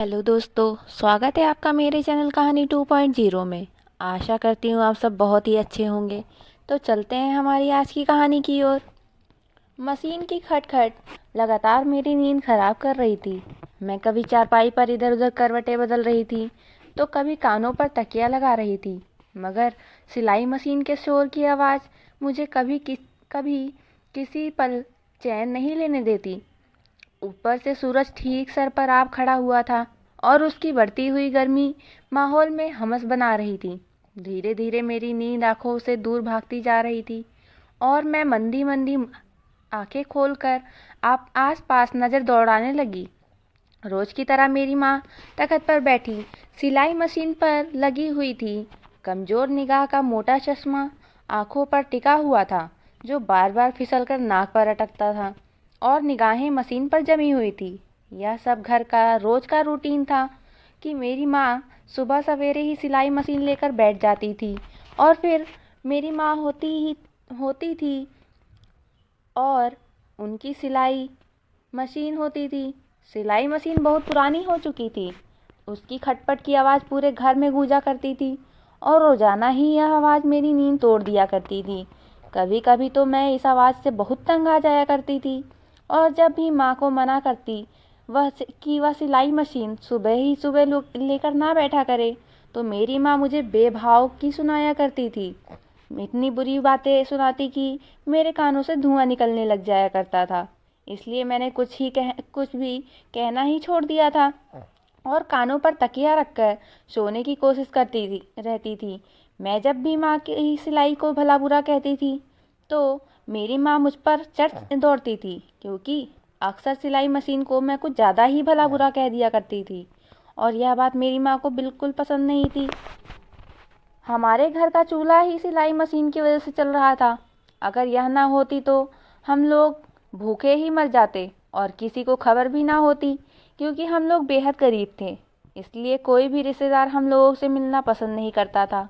Hello दोस्तों, स्वागत है आपका मेरे चैनल कहानी 2.0 में। आशा करती हूँ आप सब बहुत ही अच्छे होंगे। तो चलते हैं हमारी आज की कहानी की ओर। मशीन की खटखट लगातार मेरी नींद खराब कर रही थी। मैं कभी चारपाई पर इधर उधर करवटें बदल रही थी तो कभी कानों पर तकिया लगा रही थी, मगर सिलाई मशीन के शोर की आवाज़ मुझे कभी किसी पल चैन नहीं लेने देती। ऊपर से सूरज ठीक सर पर आ खड़ा हुआ था और उसकी बढ़ती हुई गर्मी माहौल में हमस बना रही थी। धीरे धीरे मेरी नींद आंखों से दूर भागती जा रही थी और मैं मंदी मंदी आंखें खोलकर आप आस पास नज़र दौड़ाने लगी। रोज की तरह मेरी माँ तख्त पर बैठी सिलाई मशीन पर लगी हुई थी। कमजोर निगाह का मोटा चश्मा आंखों पर टिका हुआ था जो बार बार फिसलकर नाक पर अटकता था और निगाहें मशीन पर जमी हुई थी। यह सब घर का रोज का रूटीन था कि मेरी माँ सुबह सवेरे ही सिलाई मशीन लेकर बैठ जाती थी और फिर मेरी माँ होती थी और उनकी सिलाई मशीन होती थी। सिलाई मशीन बहुत पुरानी हो चुकी थी। उसकी खटपट की आवाज़ पूरे घर में गूंजा करती थी और रोजाना ही यह आवाज़ मेरी नींद तोड़ दिया करती थी। कभी कभी तो मैं इस आवाज़ से बहुत तंग आ जाया करती थी और जब भी माँ को मना करती वह सिलाई मशीन सुबह ही सुबह लेकर ना बैठा करे तो मेरी माँ मुझे बेभाव की सुनाया करती थी। इतनी बुरी बातें सुनाती कि मेरे कानों से धुआं निकलने लग जाया करता था। इसलिए मैंने कुछ भी कहना ही छोड़ दिया था और कानों पर तकिया रखकर सोने की कोशिश रहती थी। मैं जब भी माँ की सिलाई को भला बुरा कहती थी तो मेरी माँ मुझ पर चढ़ दौड़ती थी, क्योंकि अक्सर सिलाई मशीन को मैं कुछ ज़्यादा ही भला बुरा कह दिया करती थी और यह बात मेरी माँ को बिल्कुल पसंद नहीं थी। हमारे घर का चूल्हा ही सिलाई मशीन की वजह से चल रहा था। अगर यह ना होती तो हम लोग भूखे ही मर जाते और किसी को खबर भी ना होती, क्योंकि हम लोग बेहद गरीब थे। इसलिए कोई भी रिश्तेदार हम लोगों से मिलना पसंद नहीं करता था।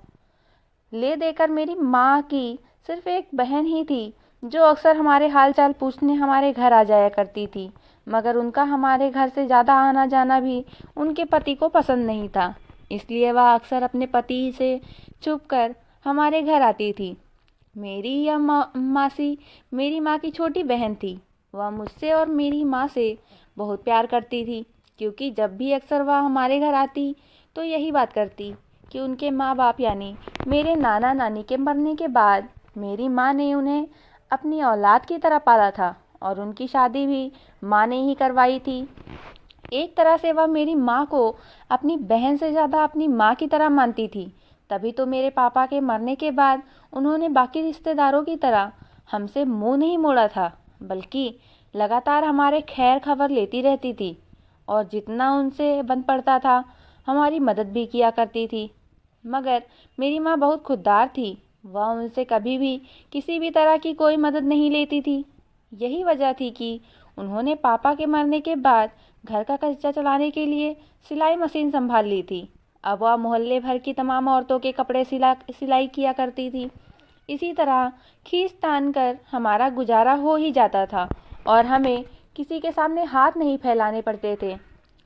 ले देकर मेरी माँ की सिर्फ एक बहन ही थी जो अक्सर हमारे हाल चाल पूछने हमारे घर आ जाया करती थी, मगर उनका हमारे घर से ज़्यादा आना जाना भी उनके पति को पसंद नहीं था। इसलिए वह अक्सर अपने पति से छुप कर हमारे घर आती थी। मेरी यह मासी मेरी माँ की छोटी बहन थी। वह मुझसे और मेरी माँ से बहुत प्यार करती थी, क्योंकि जब भी अक्सर वह हमारे घर आती तो यही बात करती कि उनके माँ बाप यानी मेरे नाना नानी के मरने के बाद मेरी माँ ने उन्हें अपनी औलाद की तरह पाला था और उनकी शादी भी माँ ने ही करवाई थी। एक तरह से वह मेरी माँ को अपनी बहन से ज़्यादा अपनी माँ की तरह मानती थी। तभी तो मेरे पापा के मरने के बाद उन्होंने बाकी रिश्तेदारों की तरह हमसे मुंह नहीं मोड़ा था, बल्कि लगातार हमारे खैर खबर लेती रहती थी और जितना उनसे बन पड़ता था हमारी मदद भी किया करती थी। मगर मेरी माँ बहुत खुददार थी। वह उनसे कभी भी किसी भी तरह की कोई मदद नहीं लेती थी। यही वजह थी कि उन्होंने पापा के मरने के बाद घर का खर्चा चलाने के लिए सिलाई मशीन संभाल ली थी। अब वह मोहल्ले भर की तमाम औरतों के कपड़े सिलाई किया करती थी। इसी तरह खींच तान कर हमारा गुजारा हो ही जाता था और हमें किसी के सामने हाथ नहीं फैलाने पड़ते थे।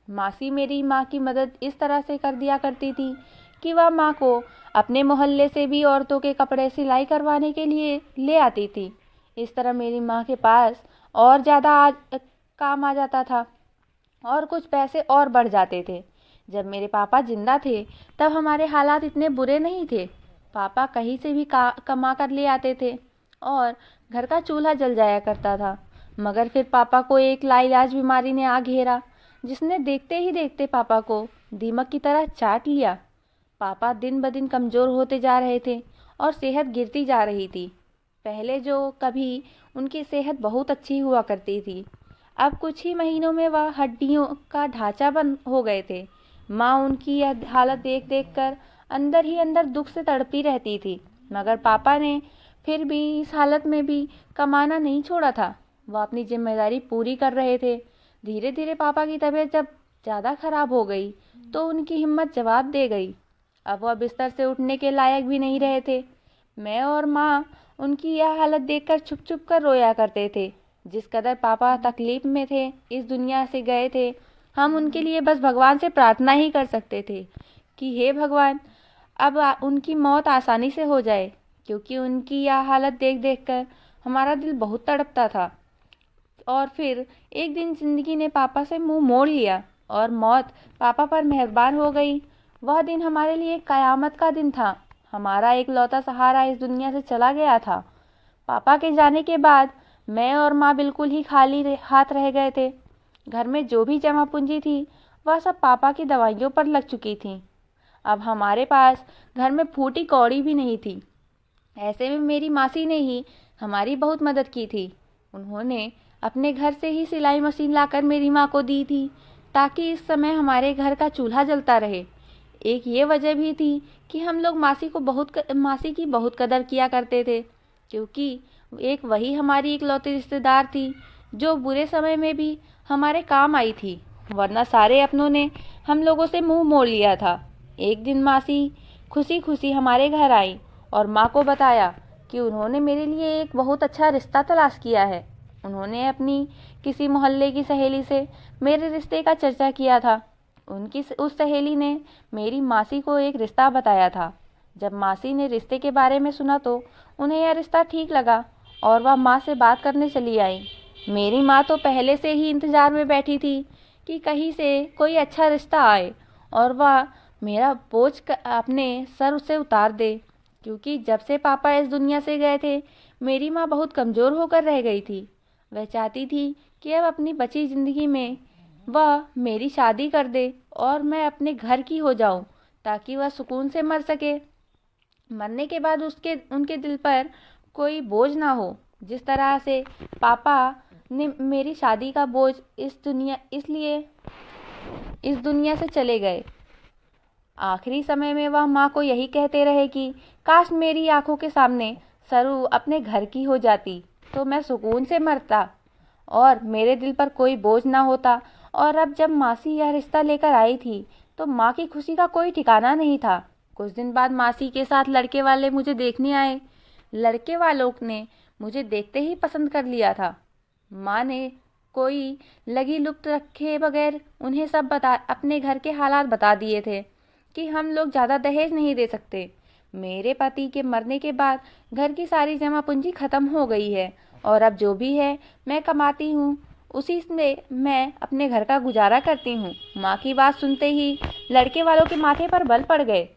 मासी मेरी माँ की मदद इस तरह से कर दिया करती थी कि वह माँ को अपने मोहल्ले से भी औरतों के कपड़े सिलाई करवाने के लिए ले आती थी। इस तरह मेरी माँ के पास और ज़्यादा काम आ जाता था और कुछ पैसे और बढ़ जाते थे। जब मेरे पापा जिंदा थे तब हमारे हालात इतने बुरे नहीं थे। पापा कहीं से भी कमा कर ले आते थे और घर का चूल्हा जल जाया करता था। मगर फिर पापा को एक लाइलाज बीमारी ने आ घेरा, जिसने देखते ही देखते पापा को दीमक की तरह चाट लिया। पापा दिन ब दिन कमज़ोर होते जा रहे थे और सेहत गिरती जा रही थी। पहले जो कभी उनकी सेहत बहुत अच्छी हुआ करती थी, अब कुछ ही महीनों में वह हड्डियों का ढांचा बंद हो गए थे। माँ उनकी यह हालत देख देख कर अंदर ही अंदर दुख से तड़पती रहती थी, मगर पापा ने फिर भी इस हालत में भी कमाना नहीं छोड़ा था। वह अपनी जिम्मेदारी पूरी कर रहे थे। धीरे धीरे पापा की तबीयत जब ज़्यादा खराब हो गई तो उनकी हिम्मत जवाब दे गई। अब वह बिस्तर से उठने के लायक भी नहीं रहे थे। मैं और माँ उनकी यह हालत देखकर छुप छुप कर रोया करते थे। जिस कदर पापा तकलीफ में थे, इस दुनिया से गए थे, हम उनके लिए बस भगवान से प्रार्थना ही कर सकते थे कि हे भगवान, अब उनकी मौत आसानी से हो जाए, क्योंकि उनकी यह हालत देख देख कर हमारा दिल बहुत तड़पता था। और फिर एक दिन ज़िंदगी ने पापा से मुंह मोड़ लिया और मौत पापा पर मेहरबान हो गई। वह दिन हमारे लिए कयामत का दिन था। हमारा एक लौता सहारा इस दुनिया से चला गया था। पापा के जाने के बाद मैं और माँ बिल्कुल ही खाली हाथ रह गए थे। घर में जो भी जमा पूंजी थी वह सब पापा की दवाइयों पर लग चुकी थी। अब हमारे पास घर में फूटी कौड़ी भी नहीं थी। ऐसे में मेरी मासी ने ही हमारी बहुत मदद की थी। उन्होंने अपने घर से ही सिलाई मशीन लाकर मेरी माँ को दी थी, ताकि इस समय हमारे घर का चूल्हा जलता रहे। एक ये वजह भी थी कि हम लोग मासी की बहुत कदर किया करते थे, क्योंकि एक वही हमारी इकलौती रिश्तेदार थी जो बुरे समय में भी हमारे काम आई थी, वरना सारे अपनों ने हम लोगों से मुंह मोड़ लिया था। एक दिन मासी खुशी खुशी हमारे घर आई और माँ को बताया कि उन्होंने मेरे लिए एक बहुत अच्छा रिश्ता तलाश किया है। उन्होंने अपनी किसी मोहल्ले की सहेली से मेरे रिश्ते का चर्चा किया था। उस सहेली ने मेरी मासी को एक रिश्ता बताया था। जब मासी ने रिश्ते के बारे में सुना तो उन्हें यह रिश्ता ठीक लगा और वह माँ से बात करने चली आई। मेरी माँ तो पहले से ही इंतज़ार में बैठी थी कि कहीं से कोई अच्छा रिश्ता आए और वह मेरा बोझ अपने सर से उतार दे, क्योंकि जब से पापा इस दुनिया से गए थे मेरी माँ बहुत कमज़ोर होकर रह गई थी। वह चाहती थी कि अब अपनी बची ज़िंदगी में वह मेरी शादी कर दे और मैं अपने घर की हो जाऊं, ताकि वह सुकून से मर सके। मरने के बाद उनके दिल पर कोई बोझ ना हो। जिस तरह से पापा ने मेरी शादी का बोझ इसलिए इस दुनिया से चले गए। आखिरी समय में वह माँ को यही कहते रहे कि काश मेरी आंखों के सामने सरू अपने घर की हो जाती, तो मैं सुकून से मरता और मेरे दिल पर कोई बोझ ना होता। और अब जब मासी यह रिश्ता लेकर आई थी तो माँ की खुशी का कोई ठिकाना नहीं था। कुछ दिन बाद मासी के साथ लड़के वाले मुझे देखने आए। लड़के वालों ने मुझे देखते ही पसंद कर लिया था। माँ ने कोई लगी लुप्त रखे बगैर उन्हें सब अपने घर के हालात बता दिए थे कि हम लोग ज़्यादा दहेज नहीं दे सकते। मेरे पति के मरने के बाद घर की सारी जमा पूंजी खत्म हो गई है और अब जो भी है मैं कमाती हूँ, उसी से मैं अपने घर का गुजारा करती हूँ। माँ की बात सुनते ही लड़के वालों के माथे पर बल पड़ गए।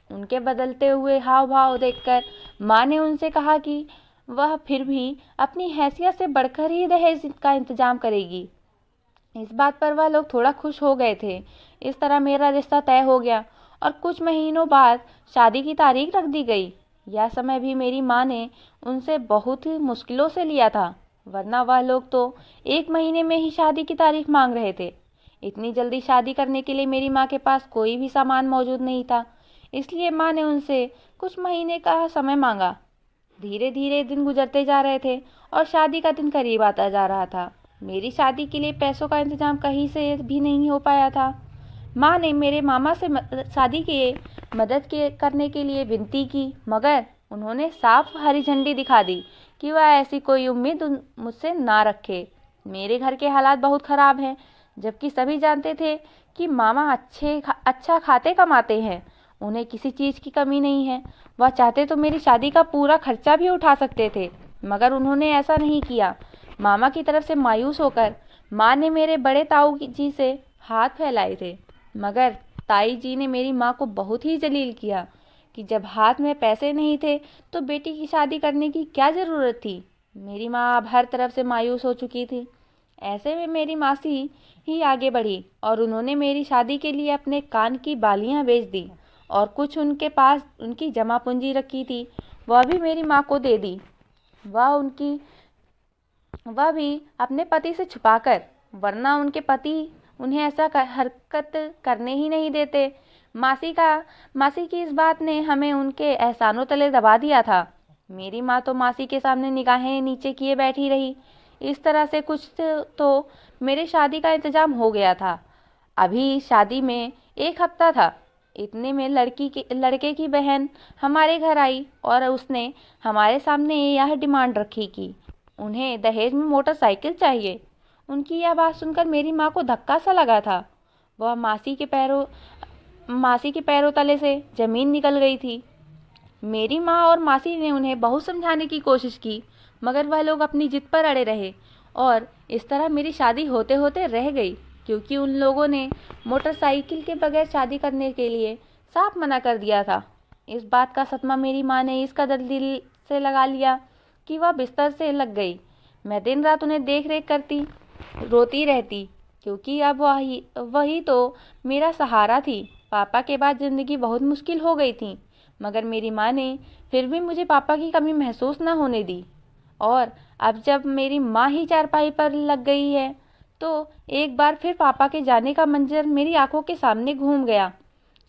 उनके बदलते हुए हाव भाव देखकर माँ ने उनसे कहा कि वह फिर भी अपनी हैसियत से बढ़कर ही दहेज का इंतजाम करेगी। इस बात पर वह लोग थोड़ा खुश हो गए थे। इस तरह मेरा रिश्ता तय हो गया और कुछ महीनों बाद शादी की तारीख रख दी गई। यह समय भी मेरी माँ ने उनसे बहुत ही मुश्किलों से लिया था, वरना वह लोग तो 1 महीने में ही शादी की तारीख मांग रहे थे। इतनी जल्दी शादी करने के लिए मेरी माँ के पास कोई भी सामान मौजूद नहीं था, इसलिए माँ ने उनसे कुछ महीने का समय मांगा। धीरे धीरे दिन गुजरते जा रहे थे और शादी का दिन करीब आता जा रहा था। मेरी शादी के लिए पैसों का इंतजाम कहीं से भी नहीं हो पाया था। माँ ने मेरे मामा से शादी की मदद करने के लिए विनती की, मगर उन्होंने साफ हरी झंडी दिखा दी कि वह ऐसी कोई उम्मीद मुझसे ना रखे। मेरे घर के हालात बहुत ख़राब हैं, जबकि सभी जानते थे कि मामा अच्छा खाते कमाते हैं, उन्हें किसी चीज़ की कमी नहीं है। वह चाहते तो मेरी शादी का पूरा खर्चा भी उठा सकते थे, मगर उन्होंने ऐसा नहीं किया। मामा की तरफ से मायूस होकर माँ ने मेरे बड़े ताऊ जी से हाथ फैलाए थे, मगर ताई जी ने मेरी माँ को बहुत ही जलील किया कि जब हाथ में पैसे नहीं थे तो बेटी की शादी करने की क्या ज़रूरत थी। मेरी माँ अब हर तरफ से मायूस हो चुकी थी। ऐसे में मेरी मासी ही आगे बढ़ी और उन्होंने मेरी शादी के लिए अपने कान की बालियाँ बेच दी और कुछ उनके पास उनकी जमा पूंजी रखी थी वह भी मेरी माँ को दे दी। वह भी अपने पति से छुपाकर, वरना उनके पति उन्हें ऐसा हरकत करने ही नहीं देते। मासी की इस बात ने हमें उनके एहसानों तले दबा दिया था। मेरी माँ तो मासी के सामने निगाहें नीचे किए बैठी रही। इस तरह से कुछ तो मेरे शादी का इंतजाम हो गया था। अभी शादी में 1 हफ्ता था। इतने में लड़के की बहन हमारे घर आई और उसने हमारे सामने यह डिमांड रखी कि उन्हें दहेज में मोटरसाइकिल चाहिए। उनकी यह बात सुनकर मेरी माँ को धक्का सा लगा था। वह मासी के पैरों तले से ज़मीन निकल गई थी। मेरी माँ और मासी ने उन्हें बहुत समझाने की कोशिश की, मगर वह लोग अपनी जिद पर अड़े रहे और इस तरह मेरी शादी होते होते रह गई, क्योंकि उन लोगों ने मोटरसाइकिल के बगैर शादी करने के लिए साफ मना कर दिया था। इस बात का सदमा मेरी माँ ने इस कदर दिल से लगा लिया कि वह बिस्तर से लग गई। मैं दिन रात उन्हें देख रेख करती, रोती रहती, क्योंकि अब वही तो मेरा सहारा थी। पापा के बाद ज़िंदगी बहुत मुश्किल हो गई थी, मगर मेरी माँ ने फिर भी मुझे पापा की कमी महसूस न होने दी। और अब जब मेरी माँ ही चारपाई पर लग गई है, तो एक बार फिर पापा के जाने का मंजर मेरी आंखों के सामने घूम गया।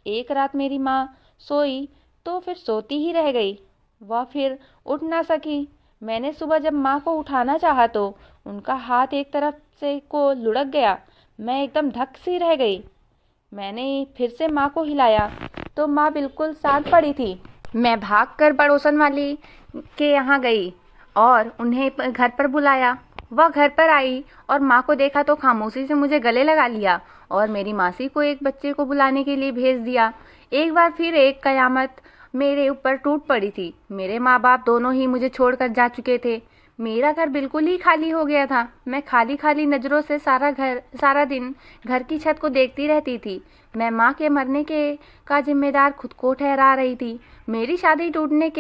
एक रात मेरी माँ सोई तो फिर सोती ही रह गई। वह फिर उठ ना सकी। मैंने सुबह जब माँ को उठाना चाहा तो उनका हाथ एक तरफ से को लुढ़क गया। मैं एकदम धक सी रह गई। मैंने फिर से माँ को हिलाया तो माँ बिल्कुल शांत पड़ी थी। मैं भागकर पड़ोसन वाली के यहाँ गई और उन्हें घर पर बुलाया। वह घर पर आई और माँ को देखा तो खामोशी से मुझे गले लगा लिया और मेरी मासी को एक बच्चे को बुलाने के लिए भेज दिया। एक बार फिर एक कयामत मेरे ऊपर टूट पड़ी थी। मेरे माँ बाप दोनों ही मुझे छोड़कर जा चुके थे। मेरा घर बिल्कुल ही खाली हो गया था। मैं खाली खाली नज़रों से सारा दिन घर की छत को देखती रहती थी। मैं माँ के मरने का जिम्मेदार खुद को ठहरा रही थी। मेरी शादी टूटने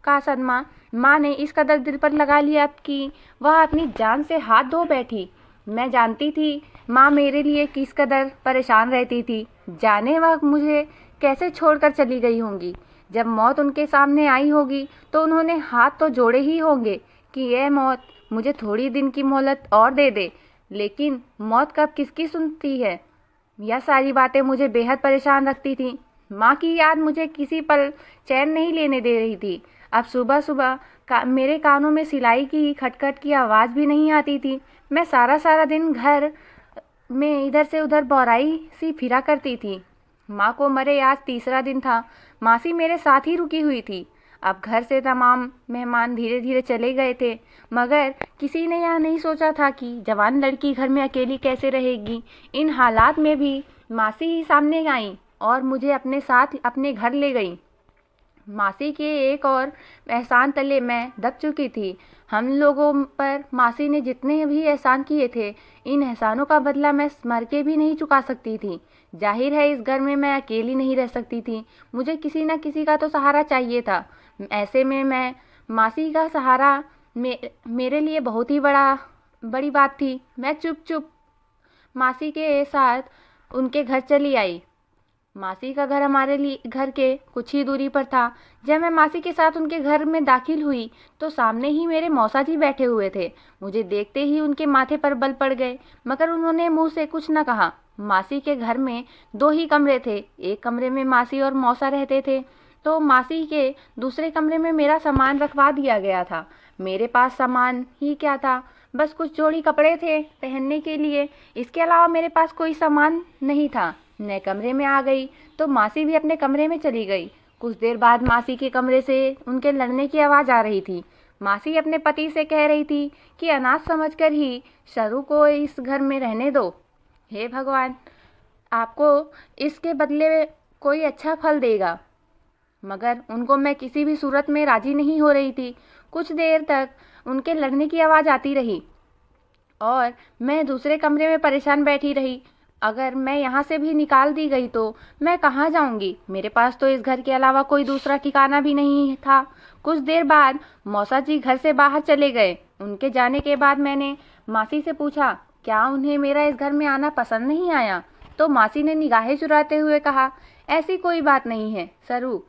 का सदमा माँ ने इस कदर दिल पर लगा लिया कि वह अपनी जान से हाथ धो बैठी। मैं जानती थी माँ मेरे लिए किस कदर परेशान रहती थी। जाने वह मुझे कैसे छोड़कर चली गई होंगी। जब मौत उनके सामने आई होगी तो उन्होंने हाथ तो जोड़े ही होंगे कि यह मौत मुझे थोड़ी दिन की मोहलत और दे दे। लेकिन मौत कब किसकी सुनती है। यह सारी बातें मुझे बेहद परेशान रखती थी। माँ की याद मुझे किसी पल चैन नहीं लेने दे रही थी। अब सुबह सुबह मेरे कानों में सिलाई की खटखट की आवाज़ भी नहीं आती थी। मैं सारा दिन घर में इधर से उधर बौराई सी फिरा करती थी। माँ को मरे आज तीसरा दिन था। मासी मेरे साथ ही रुकी हुई थी। अब घर से तमाम मेहमान धीरे धीरे चले गए थे, मगर किसी ने यह नहीं सोचा था कि जवान लड़की घर में अकेली कैसे रहेगी। इन हालात में भी मासी ही सामने आई और मुझे अपने साथ अपने घर ले गई। मासी के एक और एहसान तले मैं दब चुकी थी। हम लोगों पर मासी ने जितने भी एहसान किए थे, इन एहसानों का बदला मैं मर के भी नहीं चुका सकती थी। जाहिर है इस घर में मैं अकेली नहीं रह सकती थी। मुझे किसी न किसी का तो सहारा चाहिए था। ऐसे में मैं मासी का सहारा मेरे लिए बहुत ही बड़ी बात थी। मैं चुप मासी के साथ उनके घर चली आई। मासी का घर हमारे घर के कुछ ही दूरी पर था। जब मैं मासी के साथ उनके घर में दाखिल हुई तो सामने ही मेरे मौसा जी बैठे हुए थे। मुझे देखते ही उनके माथे पर बल पड़ गए, मगर उन्होंने मुंह से कुछ न कहा। मासी के घर में 2 ही कमरे थे। एक कमरे में मासी और मौसा रहते थे, तो मासी के दूसरे कमरे में मेरा सामान रखवा दिया गया था। मेरे पास सामान ही क्या था, बस कुछ जोड़ी कपड़े थे पहनने के लिए। इसके अलावा मेरे पास कोई सामान नहीं था। नए कमरे में आ गई तो मासी भी अपने कमरे में चली गई। कुछ देर बाद मासी के कमरे से उनके लड़ने की आवाज़ आ रही थी। मासी अपने पति से कह रही थी कि अनाथ समझकर ही सरू को इस घर में रहने दो। हे भगवान, आपको इसके बदले कोई अच्छा फल देगा। मगर उनको मैं किसी भी सूरत में राजी नहीं हो रही थी। कुछ देर तक उनके लड़ने की आवाज़ आती रही और मैं दूसरे कमरे में परेशान बैठी रही। अगर मैं यहाँ से भी निकाल दी गई तो मैं कहाँ जाऊँगी। मेरे पास तो इस घर के अलावा कोई दूसरा ठिकाना भी नहीं था। कुछ देर बाद मौसा जी घर से बाहर चले गए। उनके जाने के बाद मैंने मासी से पूछा, क्या उन्हें मेरा इस घर में आना पसंद नहीं आया? तो मासी ने निगाहें चुराते हुए कहा, ऐसी कोई बात नहीं है सरू,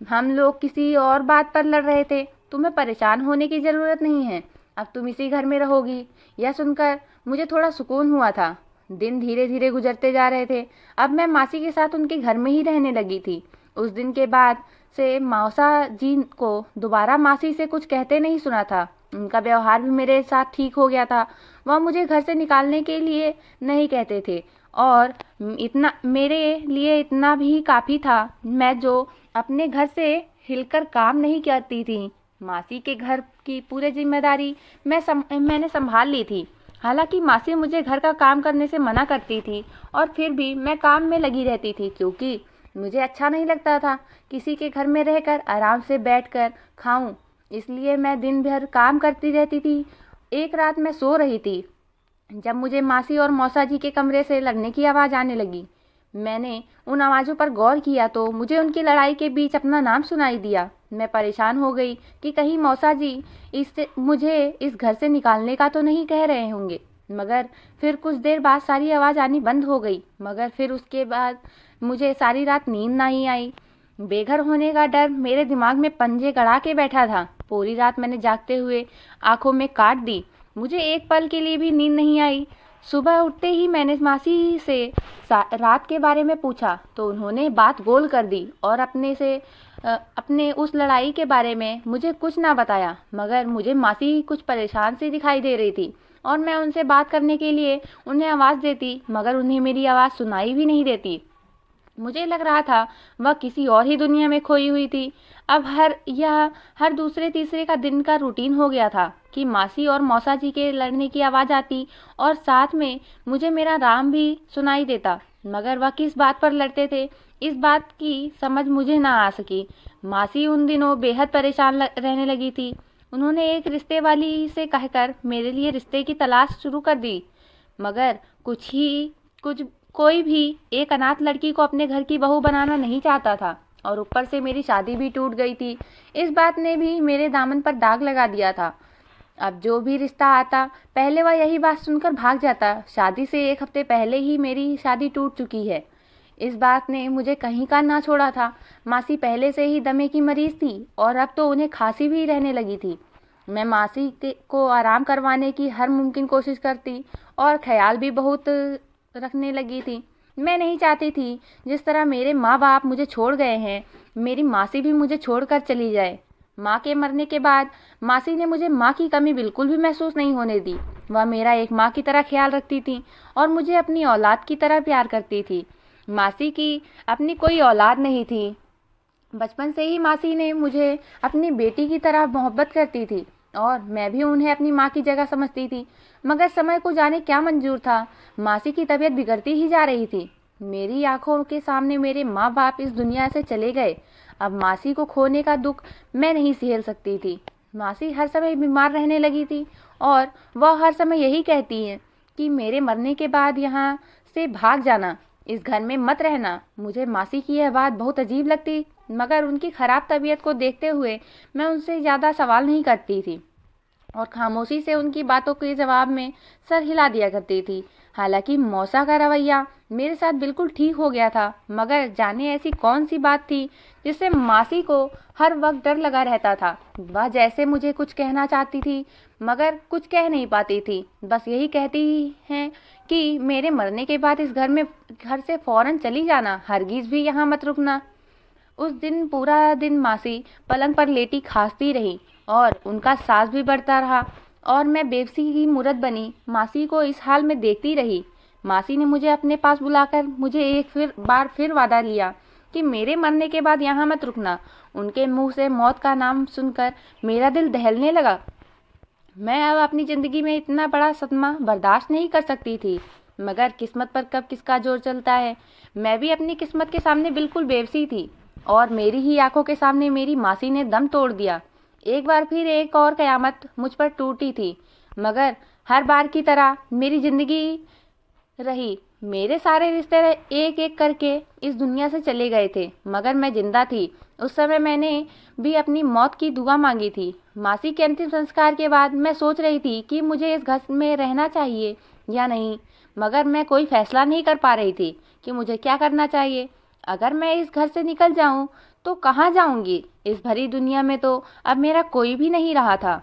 हम लोग किसी और बात पर लड़ रहे थे। तुम्हें परेशान होने की ज़रूरत नहीं है। अब तुम इसी घर में रहोगी। यह सुनकर मुझे थोड़ा सुकून हुआ था। दिन धीरे धीरे गुजरते जा रहे थे। अब मैं मासी के साथ उनके घर में ही रहने लगी थी। उस दिन के बाद से मौसा जी को दोबारा मासी से कुछ कहते नहीं सुना था। उनका व्यवहार भी मेरे साथ ठीक हो गया था। वह मुझे घर से निकालने के लिए नहीं कहते थे और इतना मेरे लिए इतना भी काफ़ी था। मैं जो अपने घर से हिलकर काम नहीं करती थी, मासी के घर की पूरी जिम्मेदारी मैंने संभाल ली थी। हालांकि मासी मुझे घर का काम करने से मना करती थी और फिर भी मैं काम में लगी रहती थी, क्योंकि मुझे अच्छा नहीं लगता था किसी के घर में रहकर आराम से बैठकर खाऊं। इसलिए मैं दिन भर काम करती रहती थी। एक रात मैं सो रही थी जब मुझे मासी और मौसा जी के कमरे से लड़ने की आवाज़ आने लगी। मैंने उन आवाज़ों पर गौर किया तो मुझे उनकी लड़ाई के बीच अपना नाम सुनाई दिया। मैं परेशान हो गई कि कहीं मौसा जी मुझे इस घर से निकालने का तो नहीं कह रहे होंगे। मगर फिर कुछ देर बाद सारी आवाज़ आनी बंद हो गई। मगर फिर उसके बाद मुझे सारी रात नींद नहीं आई। बेघर होने का डर मेरे दिमाग में पंजे गड़ा के बैठा था। पूरी रात मैंने जागते हुए आंखों में काट दी। मुझे एक पल के लिए भी नींद नहीं आई। सुबह उठते ही मैंने मासी से रात के बारे में पूछा तो उन्होंने बात गोल कर दी और अपने उस लड़ाई के बारे में मुझे कुछ ना बताया। मगर मुझे मासी कुछ परेशान सी दिखाई दे रही थी और मैं उनसे बात करने के लिए उन्हें आवाज़ देती, मगर उन्हें मेरी आवाज़ सुनाई भी नहीं देती। मुझे लग रहा था वह किसी और ही दुनिया में खोई हुई थी। अब हर दूसरे तीसरे का दिन का रूटीन हो गया था कि मासी और मौसा जी के लड़ने की आवाज़ आती और साथ में मुझे मेरा राम भी सुनाई देता। मगर वह किस बात पर लड़ते थे, इस बात की समझ मुझे ना आ सकी। मासी उन दिनों बेहद परेशान रहने लगी थी। उन्होंने एक रिश्ते वाली से कहकर मेरे लिए रिश्ते की तलाश शुरू कर दी। मगर कुछ कोई भी एक अनाथ लड़की को अपने घर की बहू बनाना नहीं चाहता था और ऊपर से मेरी शादी भी टूट गई थी। इस बात ने भी मेरे दामन पर दाग लगा दिया था। अब जो भी रिश्ता आता पहले वह यही बात सुनकर भाग जाता, शादी से एक हफ्ते पहले ही मेरी शादी टूट चुकी है। इस बात ने मुझे कहीं का ना छोड़ा था। मासी पहले से ही दमे की मरीज थी और अब तो उन्हें खांसी भी रहने लगी थी। मैं मासी को आराम करवाने की हर मुमकिन कोशिश करती और ख्याल भी बहुत रखने लगी थी। मैं नहीं चाहती थी जिस तरह मेरे माँ बाप मुझे छोड़ गए हैं, मेरी मासी भी मुझे छोड़कर चली जाए। माँ के मरने के बाद मासी ने मुझे माँ की कमी बिल्कुल भी महसूस नहीं होने दी। वह मेरा एक माँ की तरह ख्याल रखती थी और मुझे अपनी औलाद की तरह प्यार करती थी। मासी की अपनी कोई औलाद नहीं थी। बचपन से ही मासी ने मुझे अपनी बेटी की तरह मोहब्बत करती थी और मैं भी उन्हें अपनी माँ की जगह समझती थी। मगर समय को जाने क्या मंजूर था, मासी की तबीयत बिगड़ती ही जा रही थी। मेरी आंखों के सामने मेरे माँ बाप इस दुनिया से चले गए। अब मासी को खोने का दुख मैं नहीं सहल सकती थी। मासी हर समय बीमार रहने लगी थी और वह हर समय यही कहती है कि मेरे मरने के बाद यहाँ से भाग जाना, इस घर में मत रहना। मुझे मासी की यह बात बहुत अजीब लगती, मगर उनकी खराब तबीयत को देखते हुए मैं उनसे ज़्यादा सवाल नहीं करती थी और खामोशी से उनकी बातों के जवाब में सर हिला दिया करती थी। हालांकि मौसा का रवैया मेरे साथ बिल्कुल ठीक हो गया था, मगर जाने ऐसी कौन सी बात थी जिससे मासी को हर वक्त डर लगा रहता था। वह जैसे मुझे कुछ कहना चाहती थी मगर कुछ कह नहीं पाती थी। बस यही कहती हैं कि मेरे मरने के बाद इस घर से फौरन चली जाना, हरगिज़ भी यहाँ मत रुकना। उस दिन पूरा दिन मासी पलंग पर लेटी खांसती रही और उनका सांस भी बढ़ता रहा और मैं बेबसी की मूरत बनी मासी को इस हाल में देखती रही। मासी ने मुझे अपने पास बुलाकर मुझे एक बार फिर वादा लिया कि मेरे मरने के बाद यहाँ मत रुकना। उनके मुंह से मौत का नाम सुनकर मेरा दिल दहलने लगा। मैं अब अपनी ज़िंदगी में इतना बड़ा सदमा बर्दाश्त नहीं कर सकती थी। मगर किस्मत पर कब किसका जोर चलता है। मैं भी अपनी किस्मत के सामने बिल्कुल बेबसी थी और मेरी ही आंखों के सामने मेरी मासी ने दम तोड़ दिया। एक बार फिर एक और कयामत मुझ पर टूटी थी, मगर हर बार की तरह मेरी ज़िंदगी रही। मेरे सारे रिश्ते एक एक करके इस दुनिया से चले गए थे, मगर मैं जिंदा थी। उस समय मैंने भी अपनी मौत की दुआ मांगी थी। मासी के अंतिम संस्कार के बाद मैं सोच रही थी कि मुझे इस घर में रहना चाहिए या नहीं, मगर मैं कोई फैसला नहीं कर पा रही थी कि मुझे क्या करना चाहिए। अगर मैं इस घर से निकल जाऊं तो कहाँ जाऊंगी? इस भरी दुनिया में तो अब मेरा कोई भी नहीं रहा था।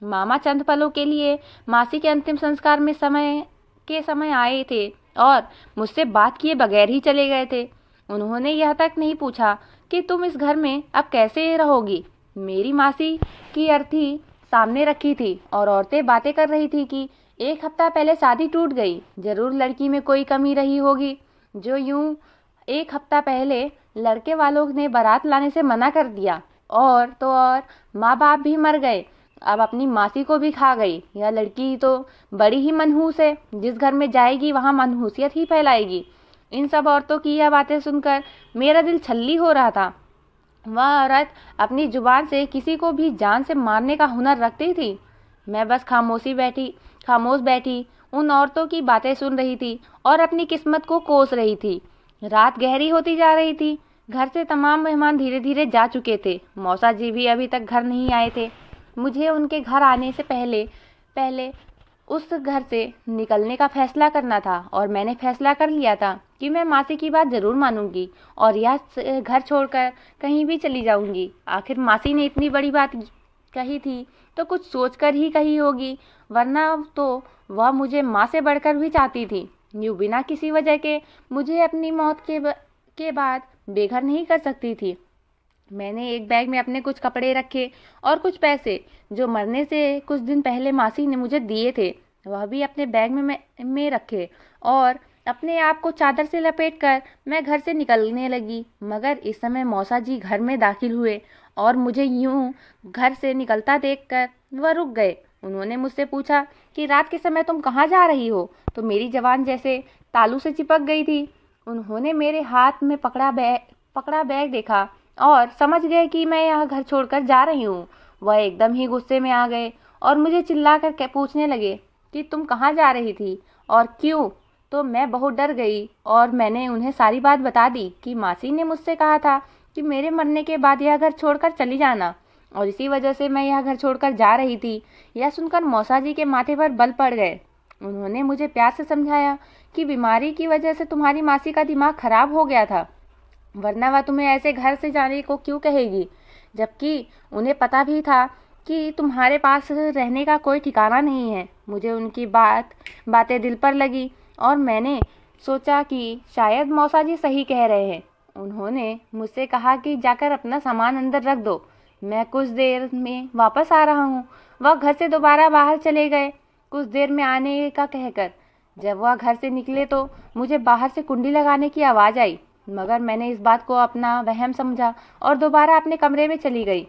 मामा चंद पलों के लिए मासी के अंतिम संस्कार में समय आए थे और मुझसे बात किए बगैर ही चले गए थे। उन्होंने यह तक नहीं पूछा कि तुम इस घर में अब कैसे रहोगी। मेरी मासी की अर्थी सामने रखी थी और औरतें बातें कर रही थी कि एक हफ्ता पहले शादी टूट गई, जरूर लड़की में कोई कमी रही होगी जो यूं एक हफ्ता पहले लड़के वालों ने बारात लाने से मना कर दिया। और तो और माँ बाप भी मर गए अब अपनी मासी को भी खा गई। यह लड़की तो बड़ी ही मनहूस है, जिस घर में जाएगी वहाँ मनहूसियत ही फैलाएगी। इन सब औरतों की यह बातें सुनकर मेरा दिल छल्ली हो रहा था। वह औरत अपनी जुबान से किसी को भी जान से मारने का हुनर रखती थी। मैं बस खामोश बैठी उन औरतों की बातें सुन रही थी और अपनी किस्मत को कोस रही थी। रात गहरी होती जा रही थी। घर से तमाम मेहमान धीरे धीरे जा चुके थे। मौसा जी भी अभी तक घर नहीं आए थे। मुझे उनके घर आने से पहले पहले उस घर से निकलने का फैसला करना था और मैंने फैसला कर लिया था कि मैं मासी की बात ज़रूर मानूंगी और यह घर छोड़कर कहीं भी चली जाऊंगी। आखिर मासी ने इतनी बड़ी बात कही थी तो कुछ सोचकर ही कही होगी, वरना तो वह मुझे माँ से बढ़कर भी चाहती थी। यूँ बिना किसी वजह के मुझे अपनी मौत के बाद बेघर नहीं कर सकती थी। मैंने एक बैग में अपने कुछ कपड़े रखे और कुछ पैसे जो मरने से कुछ दिन पहले मासी ने मुझे दिए थे वह भी अपने बैग में रखे और अपने आप को चादर से लपेटकर मैं घर से निकलने लगी। मगर इस समय मौसा जी घर में दाखिल हुए और मुझे यूं घर से निकलता देखकर वह रुक गए। उन्होंने मुझसे पूछा कि रात के समय तुम कहाँ जा रही हो? तो मेरी जबान जैसे तालू से चिपक गई थी। उन्होंने मेरे हाथ में पकड़ा बैग देखा और समझ गए कि मैं यह घर छोड़कर जा रही हूँ। वह एकदम ही गुस्से में आ गए और मुझे चिल्लाकर पूछने लगे कि तुम कहाँ जा रही थी और क्यों? तो मैं बहुत डर गई और मैंने उन्हें सारी बात बता दी कि मासी ने मुझसे कहा था कि मेरे मरने के बाद यह घर छोड़कर चली जाना और इसी वजह से मैं यह घर छोड़कर जा रही थी। यह सुनकर मौसा जी के माथे पर बल पड़ गए। उन्होंने मुझे प्यार से समझाया कि बीमारी की वजह से तुम्हारी मासी का दिमाग खराब हो गया था, वरना वह तुम्हें ऐसे घर से जाने को क्यों कहेगी, जबकि उन्हें पता भी था कि तुम्हारे पास रहने का कोई ठिकाना नहीं है। मुझे उनकी बातें दिल पर लगी और मैंने सोचा कि शायद मौसा जी सही कह रहे हैं। उन्होंने मुझसे कहा कि जाकर अपना सामान अंदर रख दो, मैं कुछ देर में वापस आ रहा हूँ। वह घर से दोबारा बाहर चले गए कुछ देर में आने का कहकर। जब वह घर से निकले तो मुझे बाहर से कुंडी लगाने की आवाज़ आई, मगर मैंने इस बात को अपना वहम समझा और दोबारा अपने कमरे में चली गई।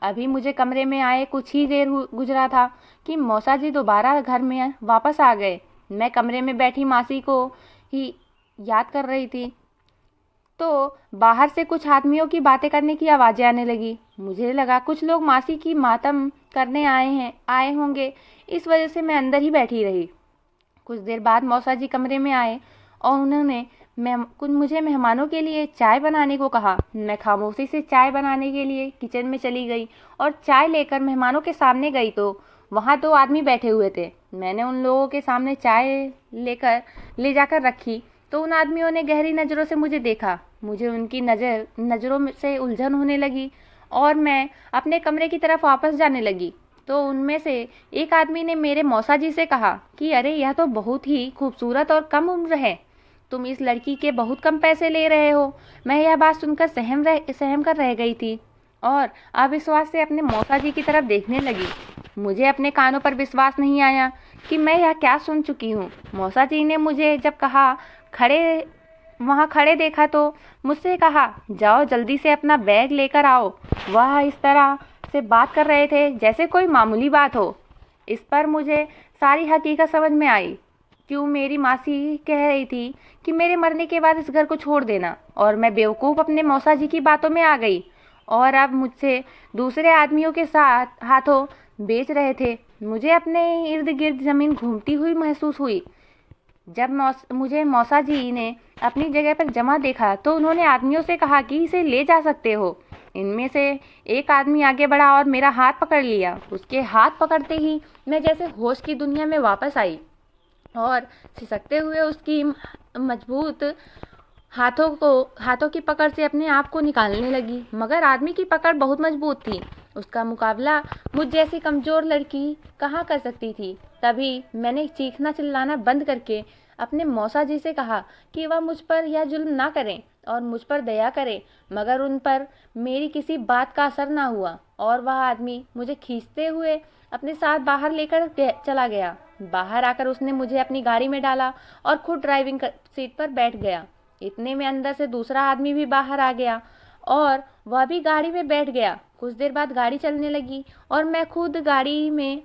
अभी मुझे कमरे में आए कुछ ही देर गुजरा था कि मौसा जी दोबारा घर में वापस आ गए। मैं कमरे में बैठी मासी को ही याद कर रही थी तो बाहर से कुछ आदमियों की बातें करने की आवाज़ें आने लगी। मुझे लगा कुछ लोग मासी की मातम करने आए होंगे, इस वजह से मैं अंदर ही बैठी रही। कुछ देर बाद मौसा जी कमरे में आए और उन्होंने मुझे मेहमानों के लिए चाय बनाने को कहा। मैं खामोशी से चाय बनाने के लिए किचन में चली गई और चाय लेकर मेहमानों के सामने गई तो वहाँ 2 आदमी बैठे हुए थे। मैंने उन लोगों के सामने चाय ले जाकर रखी तो उन आदमियों ने गहरी नज़रों से मुझे देखा। मुझे उनकी नज़रों से उलझन होने लगी और मैं अपने कमरे की तरफ वापस जाने लगी तो उनमें से एक आदमी ने मेरे मौसा जी से कहा कि अरे यह तो बहुत ही खूबसूरत और कम उम्र है, तुम इस लड़की के बहुत कम पैसे ले रहे हो। मैं यह बात सुनकर सहम कर रह गई थी और अविश्वास से अपने मौसा जी की तरफ देखने लगी। मुझे अपने कानों पर विश्वास नहीं आया कि मैं यह क्या सुन चुकी हूँ। मौसा जी ने मुझे जब वहाँ खड़े देखा तो मुझसे कहा, जाओ जल्दी से अपना बैग लेकर आओ। वह इस तरह से बात कर रहे थे जैसे कोई मामूली बात हो। इस पर मुझे सारी हकीकत समझ में आई। क्यों मेरी मासी कह रही थी कि मेरे मरने के बाद इस घर को छोड़ देना और मैं बेवकूफ़ अपने मौसा जी की बातों में आ गई और अब मुझसे दूसरे आदमियों के साथ हाथों बेच रहे थे। मुझे अपने इर्द गिर्द ज़मीन घूमती हुई महसूस हुई। जब मुझे मौसा जी ने अपनी जगह पर जमा देखा तो उन्होंने आदमियों से कहा कि इसे ले जा सकते हो। इनमें से एक आदमी आगे बढ़ा और मेरा हाथ पकड़ लिया। उसके हाथ पकड़ते ही मैं जैसे होश की दुनिया में वापस आई और सिसकते हुए उसकी मजबूत हाथों की पकड़ से अपने आप को निकालने लगी। मगर आदमी की पकड़ बहुत मजबूत थी, उसका मुकाबला मुझ जैसी कमज़ोर लड़की कहाँ कर सकती थी। तभी मैंने चीखना चिल्लाना बंद करके अपने मौसा जी से कहा कि वह मुझ पर यह जुल्म ना करें और मुझ पर दया करें। मगर उन पर मेरी किसी बात का असर ना हुआ और वह आदमी मुझे खींचते हुए अपने साथ बाहर लेकर चला गया। बाहर आकर उसने मुझे अपनी गाड़ी में डाला और खुद ड्राइविंग सीट पर बैठ गया। इतने में अंदर से दूसरा आदमी भी बाहर आ गया और वह भी गाड़ी में बैठ गया। कुछ देर बाद गाड़ी चलने लगी और मैं खुद गाड़ी में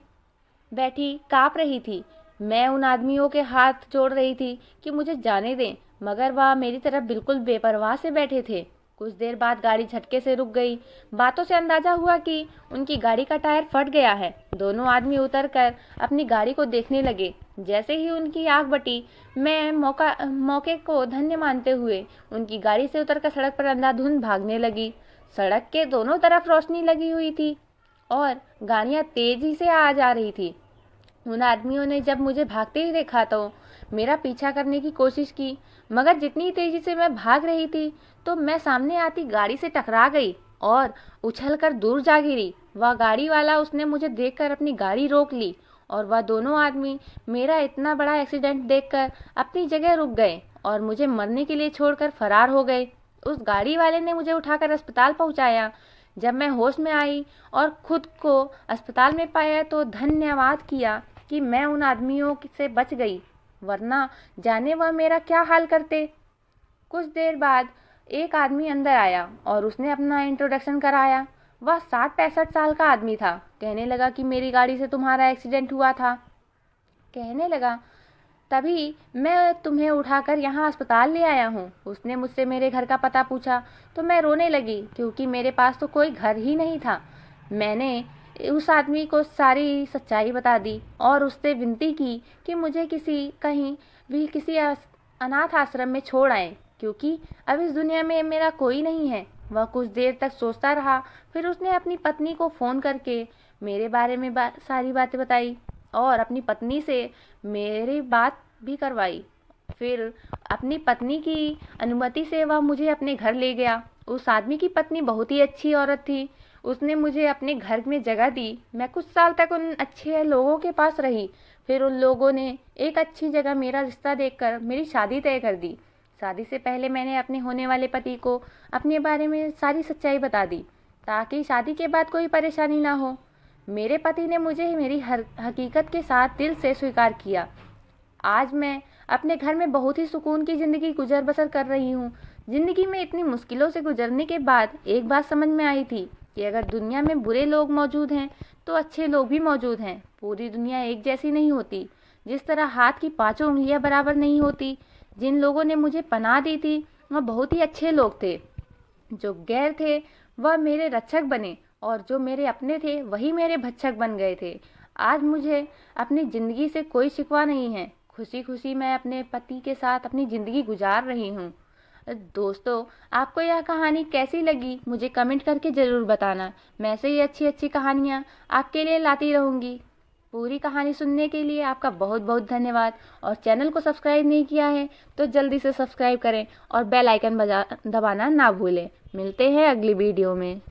बैठी काँप रही थी। मैं उन आदमियों के हाथ जोड़ रही थी कि मुझे जाने दें, मगर वह मेरी तरफ बिल्कुल बेपरवाह से बैठे थे। कुछ देर बाद गाड़ी झटके से रुक गई। बातों से अंदाजा हुआ कि उनकी गाड़ी का टायर फट गया है। दोनों आदमी उतरकर अपनी गाड़ी को देखने लगे। जैसे ही उनकी आंख बटी, मैं मौके को धन्य मानते हुए उनकी गाड़ी से उतरकर सड़क पर अंधाधुंध भागने लगी। सड़क के दोनों तरफ रोशनी लगी हुई थी और गाड़ियां तेजी से आ जा रही थी। उन आदमियों ने जब मुझे भागते ही देखा तो मेरा पीछा करने की कोशिश की, मगर जितनी तेजी से मैं भाग रही थी तो मैं सामने आती गाड़ी से टकरा गई और उछलकर दूर जा गिरी। वह गाड़ी वाला, उसने मुझे देखकर अपनी गाड़ी रोक ली और वह दोनों आदमी मेरा इतना बड़ा एक्सीडेंट देखकर अपनी जगह रुक गए और मुझे मरने के लिए छोड़कर फरार हो गए। उस गाड़ी वाले ने मुझे उठाकर अस्पताल पहुंचाया। जब मैं होश में आई और खुद को अस्पताल में पाया तो धन्यवाद किया कि मैं उन आदमियों से बच गई, वरना जाने वह मेरा क्या हाल करते। कुछ देर बाद एक आदमी अंदर आया और उसने अपना इंट्रोडक्शन कराया। वह 60-65 साल का आदमी था। कहने लगा कि मेरी गाड़ी से तुम्हारा एक्सीडेंट हुआ था। कहने लगा, तभी मैं तुम्हें उठाकर यहाँ अस्पताल ले आया हूँ। उसने मुझसे मेरे घर का पता पूछा तो मैं रोने लगी, क्योंकि मेरे पास तो कोई घर ही नहीं था। मैंने उस आदमी को सारी सच्चाई बता दी और उससे विनती की कि मुझे कहीं भी किसी अनाथ आश्रम में छोड़ आए, क्योंकि अब इस दुनिया में मेरा कोई नहीं है। वह कुछ देर तक सोचता रहा, फिर उसने अपनी पत्नी को फ़ोन करके मेरे बारे में सारी बातें बताई और अपनी पत्नी से मेरी बात भी करवाई। फिर अपनी पत्नी की अनुमति से वह मुझे अपने घर ले गया। उस आदमी की पत्नी बहुत ही अच्छी औरत थी। उसने मुझे अपने घर में जगह दी। मैं कुछ साल तक उन अच्छे लोगों के पास रही। फिर उन लोगों ने एक अच्छी जगह मेरा रिश्ता देखकर मेरी शादी तय कर दी। शादी से पहले मैंने अपने होने वाले पति को अपने बारे में सारी सच्चाई बता दी, ताकि शादी के बाद कोई परेशानी ना हो। मेरे पति ने मुझे मेरी हकीकत के साथ दिल से स्वीकार किया। आज मैं अपने घर में बहुत ही सुकून की ज़िंदगी गुजर बसर कर रही हूँ। ज़िंदगी में इतनी मुश्किलों से गुजरने के बाद एक बात समझ में आई थी कि अगर दुनिया में बुरे लोग मौजूद हैं तो अच्छे लोग भी मौजूद हैं। पूरी दुनिया एक जैसी नहीं होती। जिस तरह हाथ की पांचों उंगलियां बराबर नहीं होती। जिन लोगों ने मुझे पनाह दी थी वह बहुत ही अच्छे लोग थे। जो गैर थे वह मेरे रक्षक बने और जो मेरे अपने थे वही मेरे भक्षक बन गए थे। आज मुझे अपनी ज़िंदगी से कोई शिकवा नहीं है। खुशी खुशी मैं अपने पति के साथ अपनी ज़िंदगी गुजार रही हूँ। दोस्तों, आपको यह कहानी कैसी लगी मुझे कमेंट करके ज़रूर बताना। मैं ऐसे ही अच्छी अच्छी कहानियाँ आपके लिए लाती रहूँगी। पूरी कहानी सुनने के लिए आपका बहुत बहुत धन्यवाद। और चैनल को सब्सक्राइब नहीं किया है तो जल्दी से सब्सक्राइब करें और बेल आइकन दबाना ना भूलें। मिलते हैं अगली वीडियो में।